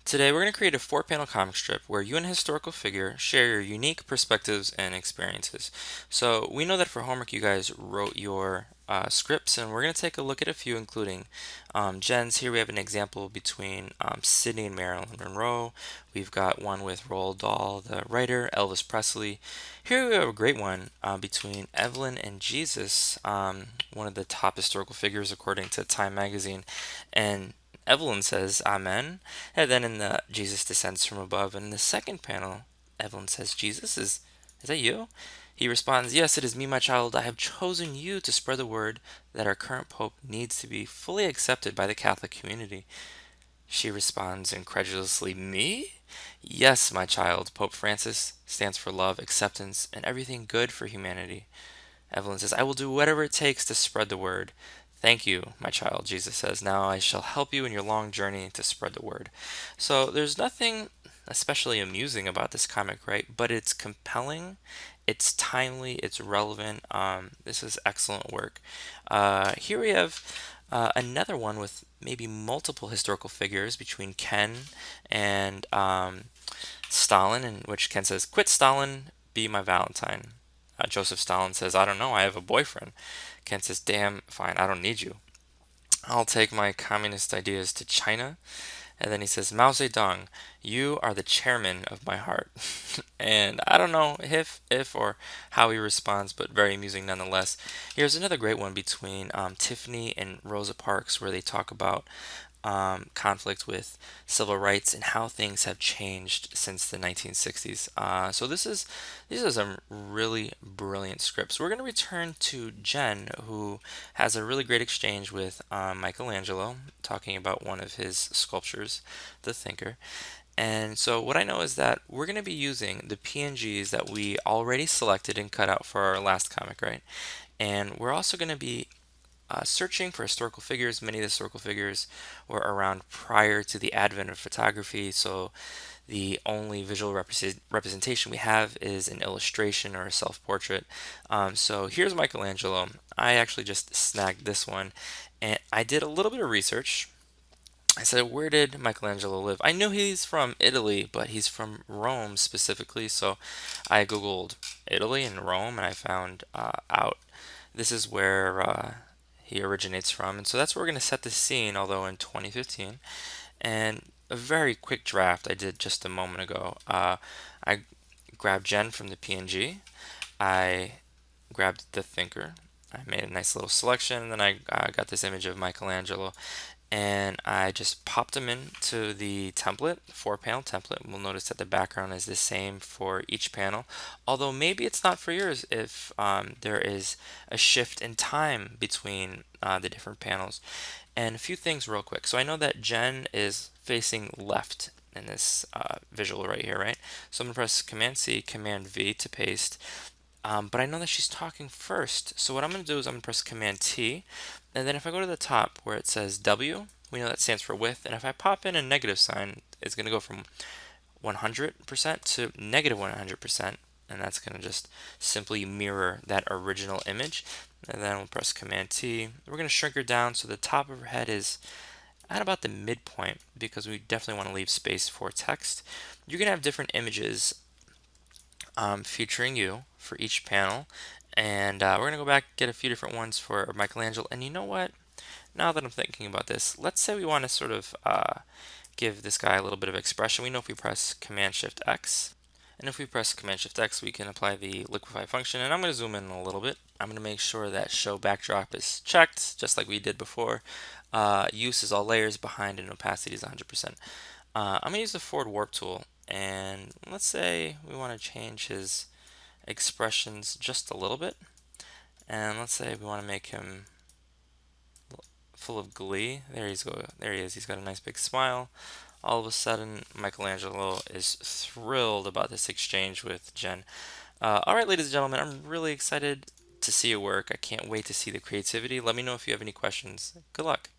Today we're going to create a four-panel comic strip where you and a historical figure share your unique perspectives and experiences. So we know that for homework you guys wrote your scripts, and we're going to take a look at a few, including Jen's. Here we have an example between Sydney and Marilyn Monroe. We've got one with Roald Dahl, the writer, Elvis Presley. Here we have a great one between Evelyn and Jesus, one of the top historical figures according to Time magazine, and Evelyn says Amen. And then in the Jesus descends from above. And in the second panel, Evelyn says, Jesus, is that you? He responds, Yes, it is me, my child. I have chosen you to spread the word that our current Pope needs to be fully accepted by the Catholic community. She responds incredulously, Me? Yes, my child. Pope Francis stands for love, acceptance, and everything good for humanity. Evelyn says, I will do whatever it takes to spread the word. Thank you, my child, Jesus says. Now I shall help you in your long journey to spread the word. So there's nothing especially amusing about this comic, right? But it's compelling, it's timely, it's relevant. This is excellent work. Here we have another one with maybe multiple historical figures between Ken and Stalin, in which Ken says, Quit Stalin, be my Valentine. Joseph Stalin says, I don't know, I have a boyfriend. Ken says, Damn, fine, I don't need you. I'll take my communist ideas to China. And then he says, Mao Zedong, you are the chairman of my heart. And I don't know if or how he responds, but very amusing nonetheless. Here's another great one between Tiffany and Rosa Parks, where they talk about conflict with civil rights and how things have changed since the 1960s. So these are some really brilliant scripts. We're going to return to Jen, who has a really great exchange with Michelangelo, talking about one of his sculptures, The Thinker. And so what I know is that we're going to be using the PNGs that we already selected and cut out for our last comic, right? And we're also going to be searching for historical figures. Many of the historical figures were around prior to the advent of photography, so the only visual representation we have is an illustration or a self-portrait. So here's Michelangelo. I actually just snagged this one, and I did a little bit of research. I said, where did Michelangelo live? I knew he's from Italy, but he's from Rome specifically, so I googled Italy and Rome, and I found out this is where he originates from. And so that's where we're going to set the scene, although in 2015. And a very quick draft I did just a moment ago. I grabbed Jen from the PNG. I grabbed the Thinker. I made a nice little selection, and then I got this image of Michelangelo, and I just popped them into the template, four-panel template. We'll notice that the background is the same for each panel, although maybe it's not for yours if there is a shift in time between the different panels. And a few things real quick. So I know that Jen is facing left in this visual right here, right? So I'm going to press Command C, Command V to paste. But I know that she's talking first. So what I'm going to do is I'm going to press Command T. And then if I go to the top where it says W, we know that stands for width. And if I pop in a negative sign, it's going to go from 100% to negative 100%. And that's going to just simply mirror that original image. And then we'll press Command T. We're going to shrink her down so the top of her head is at about the midpoint, because we definitely want to leave space for text. You're going to have different images featuring you for each panel. And we're going to go back, get a few different ones for Michelangelo. And you know what? Now that I'm thinking about this, let's say we want to sort of give this guy a little bit of expression. We know if we press Command-Shift-X, and if we press Command-Shift-X, we can apply the Liquify function. And I'm going to zoom in a little bit. I'm going to make sure that Show Backdrop is checked, just like we did before. Use is all layers behind, and opacity is 100%. I'm going to use the Forward Warp tool, and let's say we want to change his expressions just a little bit. And let's say we want to make him full of glee. There he is. He's got a nice big smile. All of a sudden, Michelangelo is thrilled about this exchange with Jen. All right, ladies and gentlemen, I'm really excited to see your work. I can't wait to see the creativity. Let me know if you have any questions. Good luck.